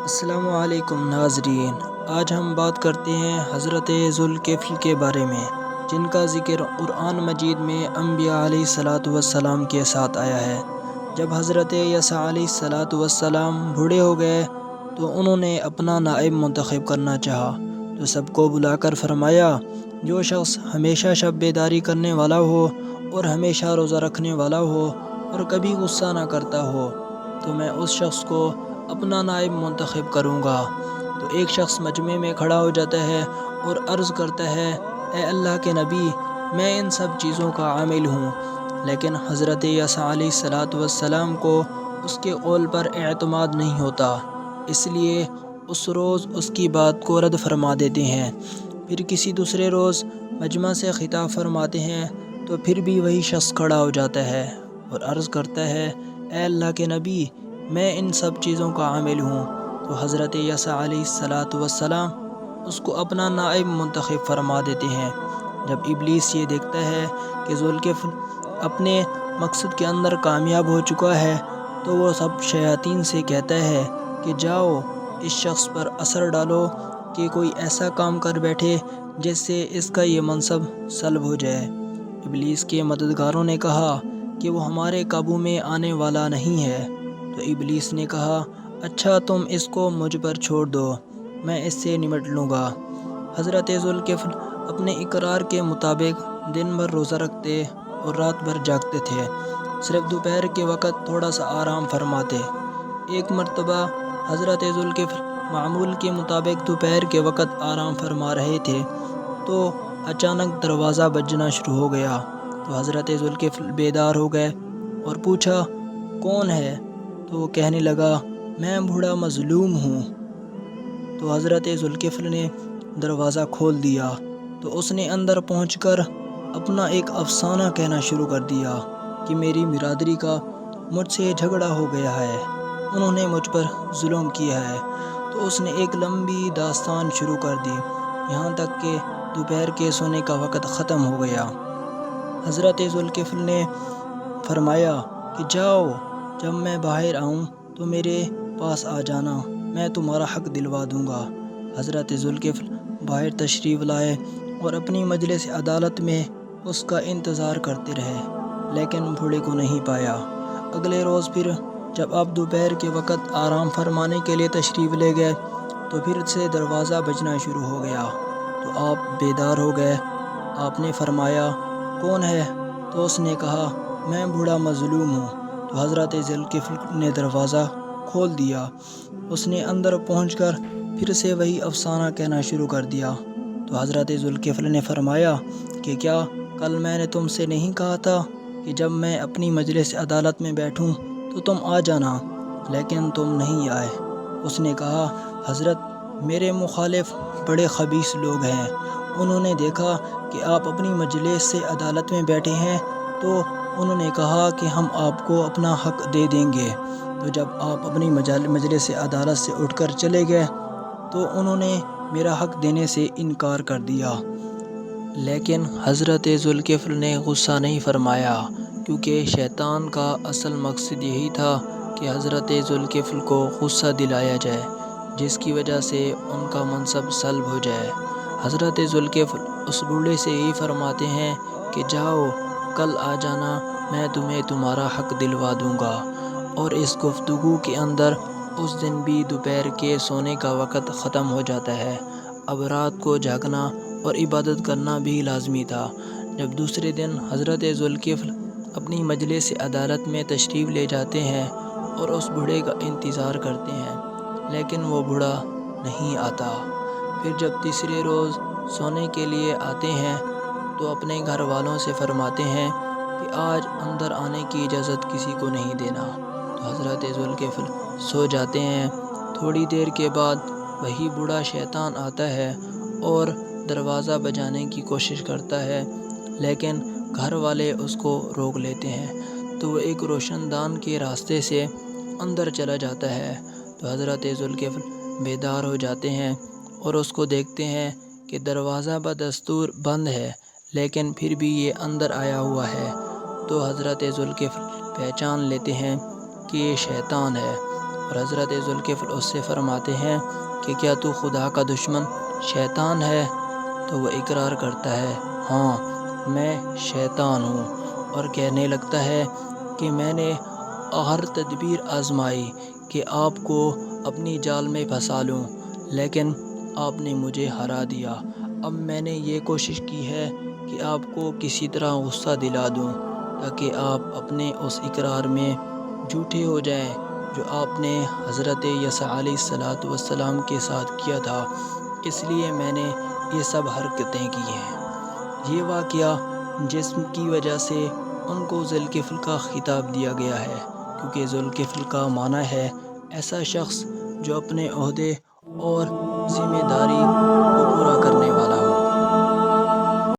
السلام علیکم ناظرین، آج ہم بات کرتے ہیں حضرت ذوالکفل کے بارے میں، جن کا ذکر قرآن مجید میں انبیاء علیہ السلام کے ساتھ آیا ہے۔ جب حضرت یسع علیہ السلام بوڑھے ہو گئے تو انہوں نے اپنا نائب منتخب کرنا چاہا، تو سب کو بلا کر فرمایا، جو شخص ہمیشہ شب بیداری کرنے والا ہو اور ہمیشہ روزہ رکھنے والا ہو اور کبھی غصہ نہ کرتا ہو تو میں اس شخص کو اپنا نائب منتخب کروں گا۔ تو ایک شخص مجمع میں کھڑا ہو جاتا ہے اور عرض کرتا ہے، اے اللہ کے نبی، میں ان سب چیزوں کا عامل ہوں، لیکن حضرت یسع علیہ السلام کو اس کے قول پر اعتماد نہیں ہوتا، اس لیے اس روز اس کی بات کو رد فرما دیتے ہیں۔ پھر کسی دوسرے روز مجمع سے خطاب فرماتے ہیں تو پھر بھی وہی شخص کھڑا ہو جاتا ہے اور عرض کرتا ہے، اے اللہ کے نبی، میں ان سب چیزوں کا عامل ہوں۔ تو حضرت یسع علیہ السلام اس کو اپنا نائب منتخب فرما دیتے ہیں۔ جب ابلیس یہ دیکھتا ہے کہ ذوالکفل اپنے مقصد کے اندر کامیاب ہو چکا ہے تو وہ سب شیاطین سے کہتا ہے کہ جاؤ اس شخص پر اثر ڈالو کہ کوئی ایسا کام کر بیٹھے جس سے اس کا یہ منصب سلب ہو جائے۔ ابلیس کے مددگاروں نے کہا کہ وہ ہمارے قابو میں آنے والا نہیں ہے۔ تو ابلیس نے کہا، اچھا تم اس کو مجھ پر چھوڑ دو، میں اس سے نمٹ لوں گا۔ حضرت ذوالکفل اپنے اقرار کے مطابق دن بھر روزہ رکھتے اور رات بھر جاگتے تھے، صرف دوپہر کے وقت تھوڑا سا آرام فرماتے۔ ایک مرتبہ حضرت ذوالکفل معمول کے مطابق دوپہر کے وقت آرام فرما رہے تھے تو اچانک دروازہ بجنا شروع ہو گیا۔ تو حضرت ذوالکفل بیدار ہو گئے اور پوچھا، کون ہے؟ تو وہ کہنے لگا، میں بوڑھا مظلوم ہوں۔ تو حضرت ذوالکفل نے دروازہ کھول دیا تو اس نے اندر پہنچ کر اپنا ایک افسانہ کہنا شروع کر دیا کہ میری برادری کا مجھ سے جھگڑا ہو گیا ہے، انہوں نے مجھ پر ظلم کیا ہے۔ تو اس نے ایک لمبی داستان شروع کر دی، یہاں تک کہ دوپہر کے سونے کا وقت ختم ہو گیا۔ حضرت ذوالکفل نے فرمایا کہ جاؤ، جب میں باہر آؤں تو میرے پاس آ جانا، میں تمہارا حق دلوا دوں گا۔ حضرت ذوالکفل باہر تشریف لائے اور اپنی مجلس عدالت میں اس کا انتظار کرتے رہے، لیکن بوڑھے کو نہیں پایا۔ اگلے روز پھر جب آپ دوپہر کے وقت آرام فرمانے کے لیے تشریف لے گئے تو پھر سے دروازہ بجنا شروع ہو گیا۔ تو آپ بیدار ہو گئے۔ آپ نے فرمایا، کون ہے؟ تو اس نے کہا، میں بوڑھا مظلوم ہوں۔ تو حضرت ذوالکفل نے دروازہ کھول دیا۔ اس نے اندر پہنچ کر پھر سے وہی افسانہ کہنا شروع کر دیا۔ تو حضرت ذوالکفل نے فرمایا کہ کیا کل میں نے تم سے نہیں کہا تھا کہ جب میں اپنی مجلس عدالت میں بیٹھوں تو تم آ جانا، لیکن تم نہیں آئے۔ اس نے کہا، حضرت، میرے مخالف بڑے خبیث لوگ ہیں، انہوں نے دیکھا کہ آپ اپنی مجلس سے عدالت میں بیٹھے ہیں تو انہوں نے کہا کہ ہم آپ کو اپنا حق دے دیں گے۔ تو جب آپ اپنی مجلس عدالت سے اٹھ کر چلے گئے تو انہوں نے میرا حق دینے سے انکار کر دیا۔ لیکن حضرت ذوالکفل نے غصہ نہیں فرمایا، کیونکہ شیطان کا اصل مقصد یہی تھا کہ حضرت ذوالکفل کو غصہ دلایا جائے، جس کی وجہ سے ان کا منصب سلب ہو جائے۔ حضرت ذوالکفل اس بوڑھے سے یہی فرماتے ہیں کہ جاؤ، کل آ جانا، میں تمہیں تمہارا حق دلوا دوں گا۔ اور اس گفتگو کے اندر اس دن بھی دوپہر کے سونے کا وقت ختم ہو جاتا ہے۔ اب رات کو جاگنا اور عبادت کرنا بھی لازمی تھا۔ جب دوسرے دن حضرت ذوالکفل اپنی مجلس عدالت میں تشریف لے جاتے ہیں اور اس بوڑھے کا انتظار کرتے ہیں، لیکن وہ بوڑھا نہیں آتا۔ پھر جب تیسرے روز سونے کے لیے آتے ہیں تو اپنے گھر والوں سے فرماتے ہیں کہ آج اندر آنے کی اجازت کسی کو نہیں دینا۔ تو حضرت ذوالکفل سو جاتے ہیں۔ تھوڑی دیر کے بعد وہی بوڑھا شیطان آتا ہے اور دروازہ بجانے کی کوشش کرتا ہے، لیکن گھر والے اس کو روک لیتے ہیں۔ تو وہ ایک روشن دان کے راستے سے اندر چلا جاتا ہے۔ تو حضرت ذوالکفل بیدار ہو جاتے ہیں اور اس کو دیکھتے ہیں کہ دروازہ بدستور بند ہے، لیکن پھر بھی یہ اندر آیا ہوا ہے۔ تو حضرت ذوالکفل پہچان لیتے ہیں کہ یہ شیطان ہے اور حضرت ذوالکفل اس سے فرماتے ہیں کہ کیا تو خدا کا دشمن شیطان ہے؟ تو وہ اقرار کرتا ہے ہاں میں شیطان ہوں، اور کہنے لگتا ہے کہ میں نے ہر تدبیر آزمائی کہ آپ کو اپنی جال میں پھنسا لوں، لیکن آپ نے مجھے ہرا دیا۔ اب میں نے یہ کوشش کی ہے کہ آپ کو کسی طرح غصہ دلا دوں تاکہ آپ اپنے اس اقرار میں جھوٹے ہو جائیں جو آپ نے حضرت عیسیٰ علیہ السلام کے ساتھ کیا تھا، اس لیے میں نے یہ سب حرکتیں کی ہیں۔ یہ واقعہ جس کی وجہ سے ان کو ذوالکفل کا خطاب دیا گیا ہے، کیونکہ ذوالکفل کا معنی ہے ایسا شخص جو اپنے عہدے اور ذمہ داری کو پورا کرنے والا